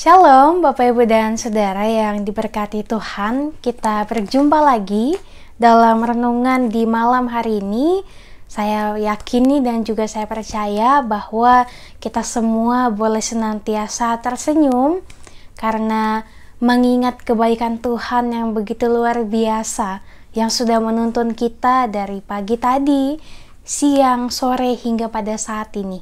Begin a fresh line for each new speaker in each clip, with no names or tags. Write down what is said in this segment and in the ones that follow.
Shalom Bapak Ibu dan Saudara yang diberkati Tuhan. Kita berjumpa lagi dalam renungan di malam hari ini. Saya yakini dan juga saya percaya bahwa kita semua boleh senantiasa tersenyum karena mengingat kebaikan Tuhan yang begitu luar biasa yang sudah menuntun kita dari pagi tadi, siang, sore hingga pada saat ini.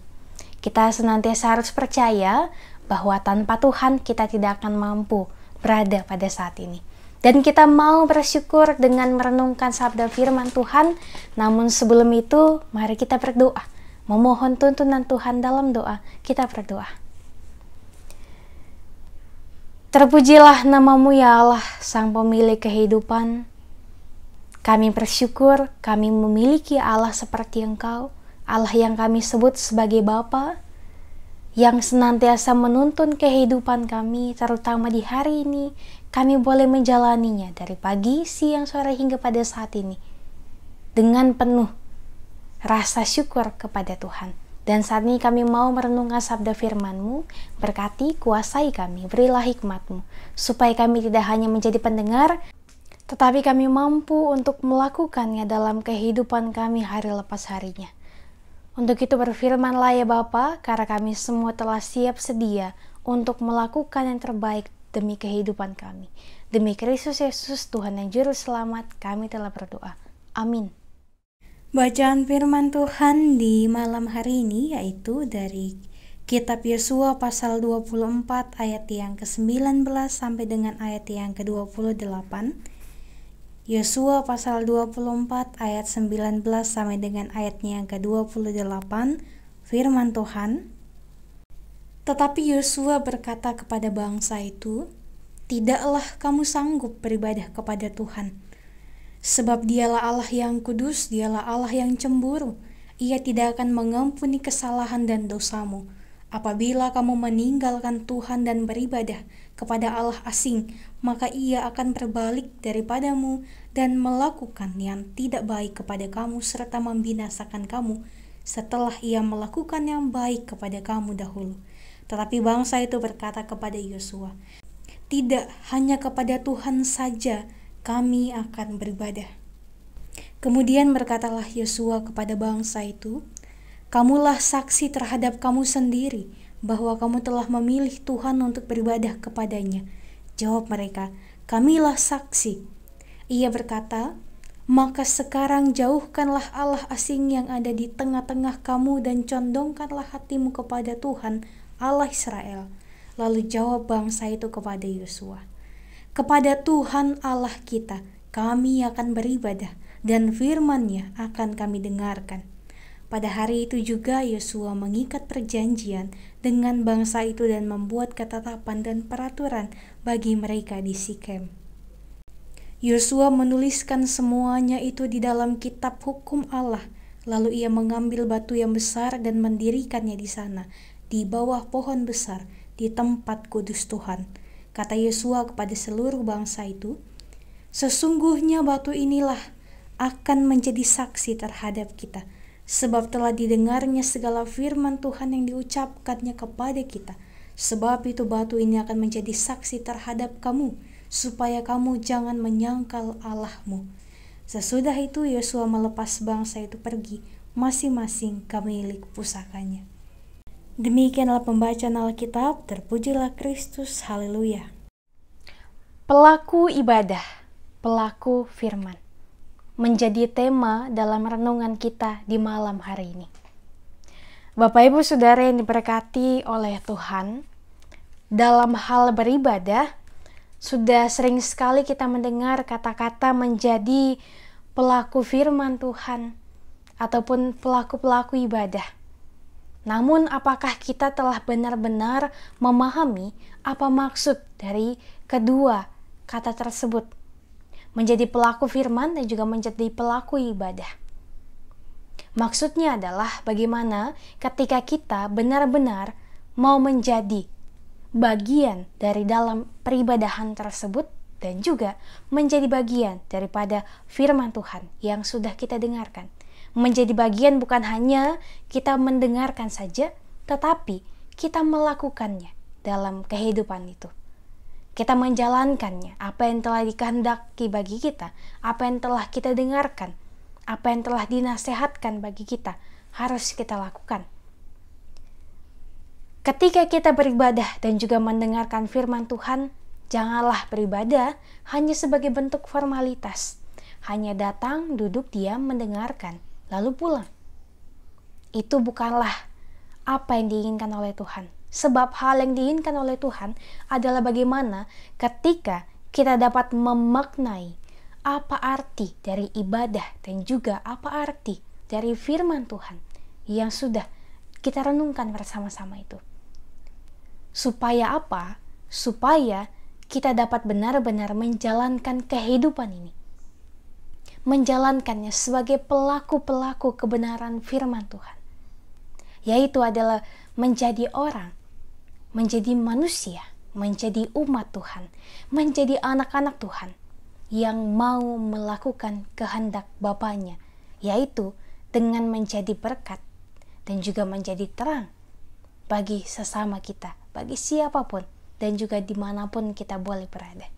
Kita senantiasa harus percaya bahwa tanpa Tuhan kita tidak akan mampu berada pada saat ini. Dan kita mau bersyukur dengan merenungkan sabda firman Tuhan. Namun sebelum itu, mari kita berdoa. Memohon tuntunan Tuhan dalam doa, kita berdoa. Terpujilah namamu ya Allah, Sang Pemilik kehidupan. Kami bersyukur kami memiliki Allah seperti Engkau, Allah yang kami sebut sebagai Bapa, yang senantiasa menuntun kehidupan kami, terutama di hari ini, kami boleh menjalaninya dari pagi, siang, sore, hingga pada saat ini, dengan penuh rasa syukur kepada Tuhan. Dan saat ini kami mau merenungkan sabda firman-Mu, berkati, kuasai kami, berilah hikmat-Mu, supaya kami tidak hanya menjadi pendengar, tetapi kami mampu untuk melakukannya dalam kehidupan kami hari lepas harinya. Untuk itu berfirmanlah ya Bapa, karena kami semua telah siap sedia untuk melakukan yang terbaik demi kehidupan kami. Demi Kristus Yesus Tuhan yang Juru Selamat, kami telah berdoa. Amin. Bacaan firman Tuhan di malam hari ini yaitu dari Kitab Yosua pasal 24 ayat yang ke-19 sampai dengan ayat yang ke-28. Yosua pasal 24 ayat 19 sampai dengan ayatnya yang ke-28, firman Tuhan. Tetapi Yosua berkata kepada bangsa itu, "Tidaklah kamu sanggup beribadah kepada Tuhan, sebab Dialah Allah yang kudus, Dialah Allah yang cemburu. Ia tidak akan mengampuni kesalahan dan dosamu. Apabila kamu meninggalkan Tuhan dan beribadah kepada Allah asing, maka Ia akan berbalik daripadamu dan melakukan yang tidak baik kepada kamu serta membinasakan kamu setelah Ia melakukan yang baik kepada kamu dahulu." Tetapi bangsa itu berkata kepada Yosua, "Tidak, hanya kepada Tuhan saja kami akan beribadah." Kemudian berkatalah Yosua kepada bangsa itu, "Kamulah saksi terhadap kamu sendiri bahwa kamu telah memilih Tuhan untuk beribadah kepadanya." Jawab mereka, "Kamilah saksi." Ia berkata, "Maka sekarang jauhkanlah Allah asing yang ada di tengah-tengah kamu dan condongkanlah hatimu kepada Tuhan Allah Israel." Lalu jawab bangsa itu kepada Yosua, "Kepada Tuhan Allah kita kami akan beribadah dan firman-Nya akan kami dengarkan." Pada hari itu juga Yosua mengikat perjanjian dengan bangsa itu dan membuat ketetapan dan peraturan bagi mereka di Sikem. Yosua menuliskan semuanya itu di dalam kitab hukum Allah. Lalu ia mengambil batu yang besar dan mendirikannya di sana, di bawah pohon besar, di tempat kudus Tuhan. Kata Yosua kepada seluruh bangsa itu, "Sesungguhnya batu inilah akan menjadi saksi terhadap kita, sebab telah didengarnya segala firman Tuhan yang diucapkannya kepada kita. Sebab itu batu ini akan menjadi saksi terhadap kamu, supaya kamu jangan menyangkal Allahmu." Sesudah itu Yosua melepas bangsa itu pergi, masing-masing ke milik pusakanya. Demikianlah pembacaan Alkitab, terpujilah Kristus, haleluya. Pelaku ibadah, pelaku firman, menjadi tema dalam renungan kita di malam hari ini. Bapak Ibu Saudara yang diberkati oleh Tuhan, dalam hal beribadah, sudah sering sekali kita mendengar kata-kata menjadi pelaku firman Tuhan ataupun pelaku-pelaku ibadah. Namun apakah kita telah benar-benar memahami apa maksud dari kedua kata tersebut? Menjadi pelaku firman dan juga menjadi pelaku ibadah. Maksudnya adalah bagaimana ketika kita benar-benar mau menjadi bagian dari dalam peribadahan tersebut dan juga menjadi bagian daripada firman Tuhan yang sudah kita dengarkan. Menjadi bagian bukan hanya kita mendengarkan saja, tetapi kita melakukannya dalam kehidupan itu. Kita menjalankannya, apa yang telah dikehendaki bagi kita, apa yang telah kita dengarkan, apa yang telah dinasehatkan bagi kita, harus kita lakukan. Ketika kita beribadah dan juga mendengarkan firman Tuhan, janganlah beribadah hanya sebagai bentuk formalitas, hanya datang, duduk, diam, mendengarkan, lalu pulang. Itu bukanlah apa yang diinginkan oleh Tuhan. Sebab hal yang diinginkan oleh Tuhan adalah bagaimana ketika kita dapat memaknai apa arti dari ibadah dan juga apa arti dari firman Tuhan yang sudah kita renungkan bersama-sama itu. Supaya apa? Supaya kita dapat benar-benar menjalankan kehidupan ini. Menjalankannya sebagai pelaku-pelaku kebenaran firman Tuhan. Yaitu adalah menjadi orang, menjadi manusia, menjadi umat Tuhan, menjadi anak-anak Tuhan yang mau melakukan kehendak Bapanya, yaitu dengan menjadi berkat dan juga menjadi terang bagi sesama kita, bagi siapapun dan juga dimanapun kita boleh berada.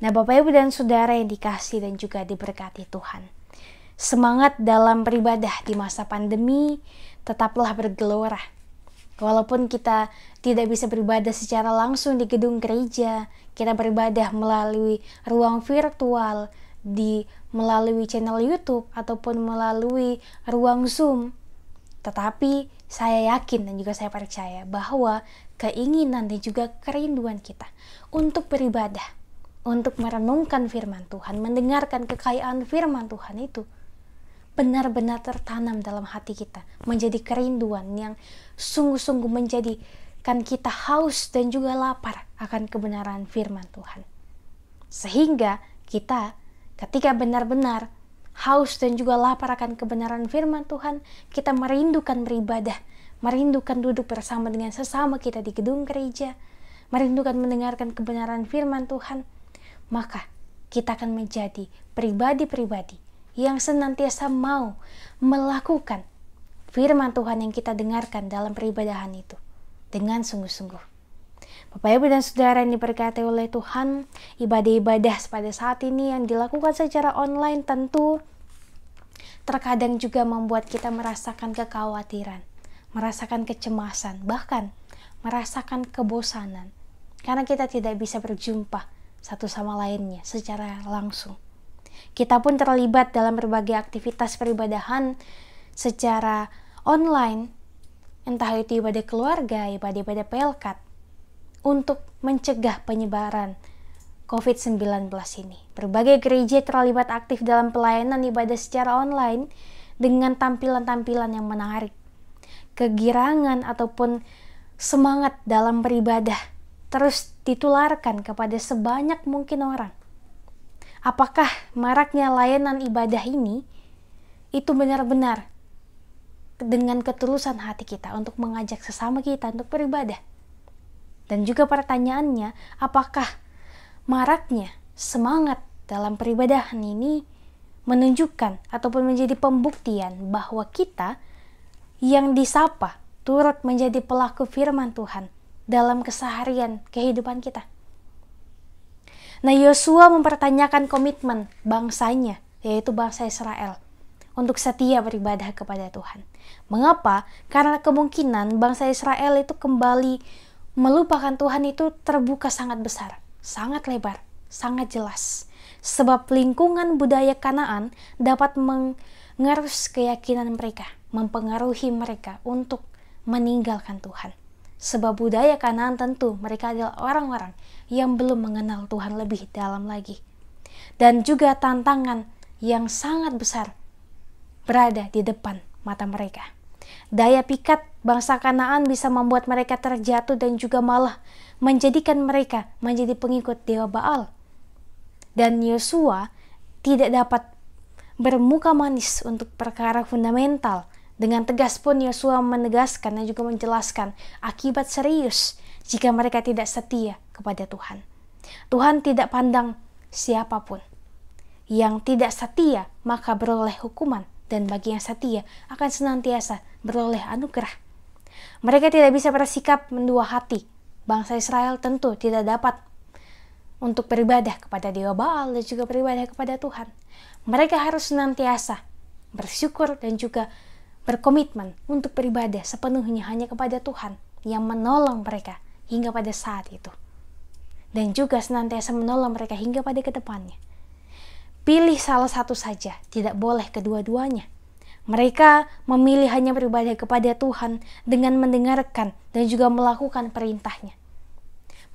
Nah, Bapak Ibu dan Saudara yang dikasihi dan juga diberkati Tuhan, semangat dalam beribadah di masa pandemi tetaplah bergelora. Walaupun kita tidak bisa beribadah secara langsung di gedung gereja, kita beribadah melalui ruang virtual, melalui channel YouTube ataupun melalui ruang Zoom. Tetapi saya yakin dan juga saya percaya bahwa keinginan dan juga kerinduan kita untuk beribadah, untuk merenungkan firman Tuhan, mendengarkan kekayaan firman Tuhan itu benar-benar tertanam dalam hati kita, menjadi kerinduan yang sungguh-sungguh menjadikan kita haus dan juga lapar akan kebenaran firman Tuhan. Sehingga kita ketika benar-benar haus dan juga lapar akan kebenaran firman Tuhan, kita merindukan beribadah, merindukan duduk bersama dengan sesama kita di gedung gereja, merindukan mendengarkan kebenaran firman Tuhan, maka kita akan menjadi pribadi-pribadi yang senantiasa mau melakukan firman Tuhan yang kita dengarkan dalam peribadahan itu dengan sungguh-sungguh. Bapak Ibu dan Saudara yang diberkati oleh Tuhan, ibadah-ibadah pada saat ini yang dilakukan secara online tentu terkadang juga membuat kita merasakan kekhawatiran, merasakan kecemasan, bahkan merasakan kebosanan karena kita tidak bisa berjumpa satu sama lainnya secara langsung. Kita pun terlibat dalam berbagai aktivitas peribadahan secara online, entah itu ibadah keluarga, ibadah pelkat, untuk mencegah penyebaran COVID-19 ini. Berbagai gereja terlibat aktif dalam pelayanan ibadah secara online dengan tampilan-tampilan yang menarik. Kegirangan ataupun semangat dalam beribadah terus ditularkan kepada sebanyak mungkin orang. Apakah maraknya layanan ibadah ini itu benar-benar dengan ketulusan hati kita untuk mengajak sesama kita untuk beribadah? Dan juga pertanyaannya, apakah maraknya semangat dalam peribadahan ini menunjukkan ataupun menjadi pembuktian bahwa kita yang disapa turut menjadi pelaku firman Tuhan dalam keseharian kehidupan kita? Nah, Yosua mempertanyakan komitmen bangsanya, yaitu bangsa Israel, untuk setia beribadah kepada Tuhan. Mengapa? Karena kemungkinan bangsa Israel itu kembali melupakan Tuhan itu terbuka sangat besar, sangat lebar, sangat jelas. Sebab lingkungan budaya Kanaan dapat mengerus keyakinan mereka, mempengaruhi mereka untuk meninggalkan Tuhan. Sebab budaya Kanaan tentu mereka adalah orang-orang yang belum mengenal Tuhan lebih dalam lagi. Dan juga tantangan yang sangat besar berada di depan mata mereka. Daya pikat bangsa Kanaan bisa membuat mereka terjatuh dan juga malah menjadikan mereka menjadi pengikut dewa Baal. Dan Yosua tidak dapat bermuka manis untuk perkara fundamental. Dengan tegas pun Yosua menegaskan dan juga menjelaskan akibat serius jika mereka tidak setia kepada Tuhan. Tuhan tidak pandang siapapun. Yang tidak setia maka beroleh hukuman, dan bagi yang setia akan senantiasa beroleh anugerah. Mereka tidak bisa bersikap mendua hati bangsa Israel tentu tidak dapat untuk beribadah kepada Dewa Baal dan juga beribadah kepada Tuhan. Mereka harus senantiasa bersyukur dan juga berkomitmen untuk beribadah sepenuhnya hanya kepada Tuhan yang menolong mereka hingga pada saat itu. Dan juga senantiasa menolong mereka hingga pada kedepannya. Pilih salah satu saja, tidak boleh kedua-duanya. Mereka memilih hanya beribadah kepada Tuhan dengan mendengarkan dan juga melakukan perintahnya.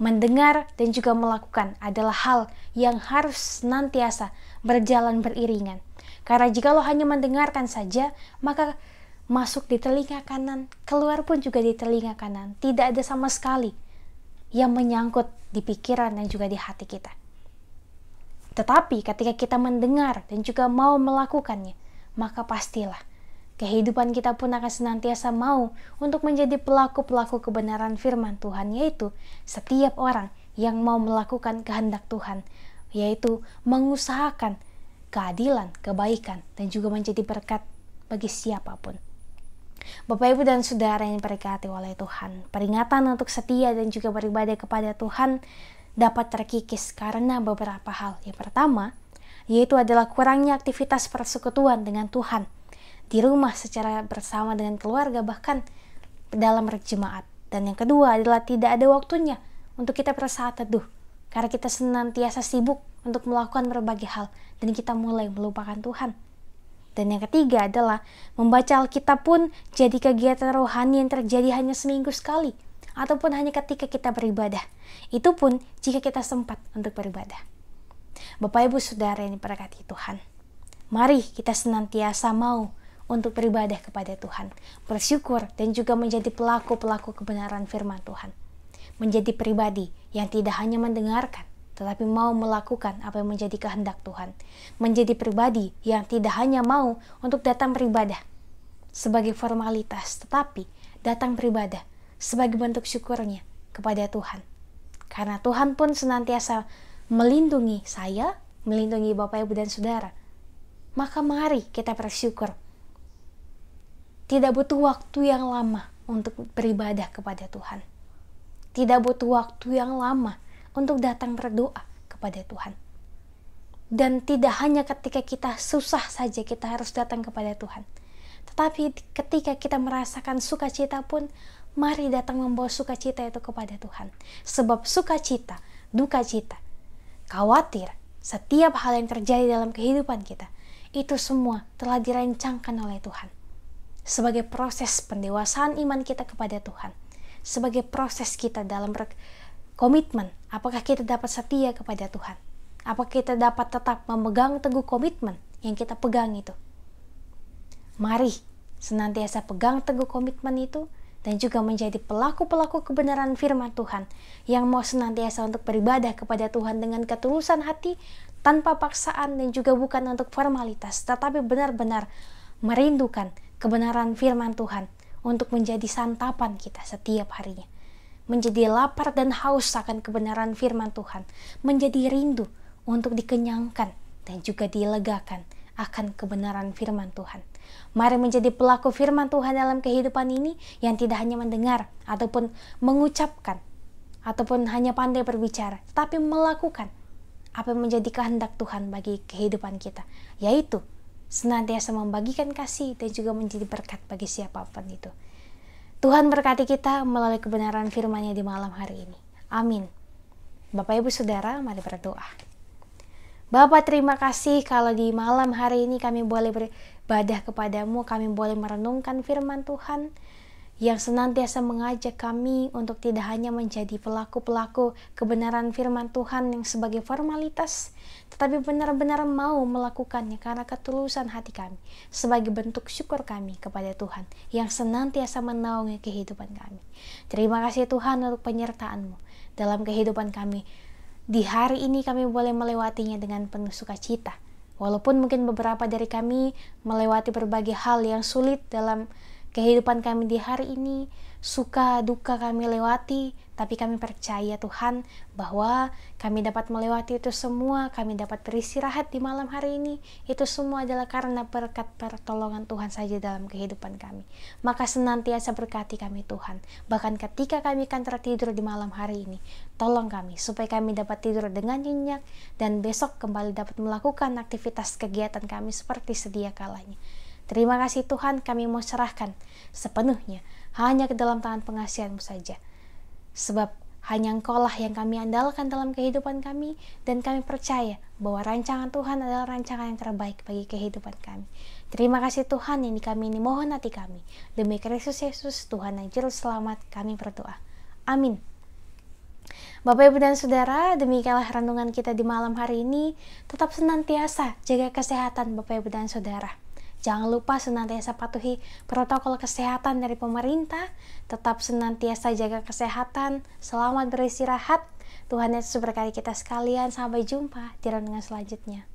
Mendengar dan juga melakukan adalah hal yang harus senantiasa berjalan beriringan. Karena jikalau hanya mendengarkan saja, maka masuk di telinga kanan, keluar pun juga di telinga kanan. Tidak ada sama sekali yang menyangkut di pikiran dan juga di hati kita. Tetapi ketika kita mendengar dan juga mau melakukannya, maka pastilah kehidupan kita pun akan senantiasa mau untuk menjadi pelaku-pelaku kebenaran firman Tuhan, yaitu setiap orang yang mau melakukan kehendak Tuhan, yaitu mengusahakan keadilan, kebaikan, dan juga menjadi berkat bagi siapapun. Bapak, Ibu, dan Saudara yang diberkati oleh Tuhan, peringatan untuk setia dan juga beribadah kepada Tuhan dapat terkikis karena beberapa hal. Yang pertama, yaitu adalah kurangnya aktivitas persekutuan dengan Tuhan di rumah secara bersama dengan keluarga, bahkan dalam berjemaat. Dan yang kedua adalah tidak ada waktunya untuk kita bersaat teduh, karena kita senantiasa sibuk untuk melakukan berbagai hal dan kita mulai melupakan Tuhan. Dan yang ketiga adalah membaca Alkitab pun jadi kegiatan rohani yang terjadi hanya seminggu sekali, ataupun hanya ketika kita beribadah. Itu pun jika kita sempat untuk beribadah. Bapak, Ibu, Saudara yang diberkati Tuhan, mari kita senantiasa mau untuk beribadah kepada Tuhan, bersyukur dan juga menjadi pelaku-pelaku kebenaran firman Tuhan. Menjadi pribadi yang tidak hanya mendengarkan, tetapi mau melakukan apa yang menjadi kehendak Tuhan. Menjadi pribadi yang tidak hanya mau untuk datang beribadah sebagai formalitas, tetapi datang beribadah sebagai bentuk syukurnya kepada Tuhan. Karena Tuhan pun senantiasa melindungi saya, melindungi Bapak, Ibu, dan Saudara. Maka mari kita bersyukur. Tidak butuh waktu yang lama untuk beribadah kepada Tuhan. Tidak butuh waktu yang lama untuk datang berdoa kepada Tuhan. Dan tidak hanya ketika kita susah saja kita harus datang kepada Tuhan. Tetapi ketika kita merasakan sukacita pun, mari datang membawa sukacita itu kepada Tuhan. Sebab sukacita, duka cita, khawatir, setiap hal yang terjadi dalam kehidupan kita, itu semua telah dirancangkan oleh Tuhan. Sebagai proses pendewasaan iman kita kepada Tuhan. Sebagai proses kita dalam komitmen, apakah kita dapat setia kepada Tuhan? Apakah kita dapat tetap memegang teguh komitmen yang kita pegang itu? Mari senantiasa pegang teguh komitmen itu dan juga menjadi pelaku-pelaku kebenaran firman Tuhan yang mau senantiasa untuk beribadah kepada Tuhan dengan ketulusan hati, tanpa paksaan dan juga bukan untuk formalitas, tetapi benar-benar merindukan kebenaran firman Tuhan untuk menjadi santapan kita setiap harinya. Menjadi lapar dan haus akan kebenaran firman Tuhan, menjadi rindu untuk dikenyangkan dan juga dilegakan akan kebenaran firman Tuhan. Mari menjadi pelaku firman Tuhan dalam kehidupan ini yang tidak hanya mendengar ataupun mengucapkan ataupun hanya pandai berbicara, tetapi melakukan apa yang menjadi kehendak Tuhan bagi kehidupan kita, yaitu senantiasa membagikan kasih dan juga menjadi berkat bagi siapapun itu. Tuhan berkati kita melalui kebenaran firman-Nya di malam hari ini. Amin. Bapak, Ibu, Saudara, mari berdoa. Bapa, terima kasih kalau di malam hari ini kami boleh beribadah kepadamu, kami boleh merenungkan firman Tuhan yang senantiasa mengajak kami untuk tidak hanya menjadi pelaku-pelaku kebenaran firman Tuhan yang sebagai formalitas, tetapi benar-benar mau melakukannya karena ketulusan hati kami, sebagai bentuk syukur kami kepada Tuhan yang senantiasa menaungi kehidupan kami. Terima kasih Tuhan untuk penyertaan-Mu dalam kehidupan kami. Di hari ini kami boleh melewatinya dengan penuh sukacita. Walaupun mungkin beberapa dari kami melewati berbagai hal yang sulit dalam kehidupan kami di hari ini, suka duka kami lewati, tapi kami percaya Tuhan bahwa kami dapat melewati itu semua, kami dapat beristirahat di malam hari ini. Itu semua adalah karena berkat pertolongan Tuhan saja dalam kehidupan kami. Maka senantiasa berkati kami Tuhan. Bahkan ketika kami akan tertidur di malam hari ini, tolong kami supaya kami dapat tidur dengan nyenyak dan besok kembali dapat melakukan aktivitas kegiatan kami seperti sedia kalanya. Terima kasih Tuhan, kami mau serahkan sepenuhnya hanya ke dalam tangan pengasihan-Mu saja. Sebab hanya Engkau-lah yang kami andalkan dalam kehidupan kami, dan kami percaya bahwa rancangan Tuhan adalah rancangan yang terbaik bagi kehidupan kami. Terima kasih Tuhan, ini kami ini mohon hati kami. Demi Kristus Yesus, Tuhan yang Juru Selamat, kami berdoa. Amin. Bapak, Ibu, dan Saudara, demikianlah renungan kita di malam hari ini. Tetap senantiasa jaga kesehatan Bapak, Ibu, dan Saudara. Jangan lupa senantiasa patuhi protokol kesehatan dari pemerintah. Tetap senantiasa jaga kesehatan. Selamat beristirahat. Tuhan Yesus berkati kita sekalian. Sampai jumpa di renungan selanjutnya.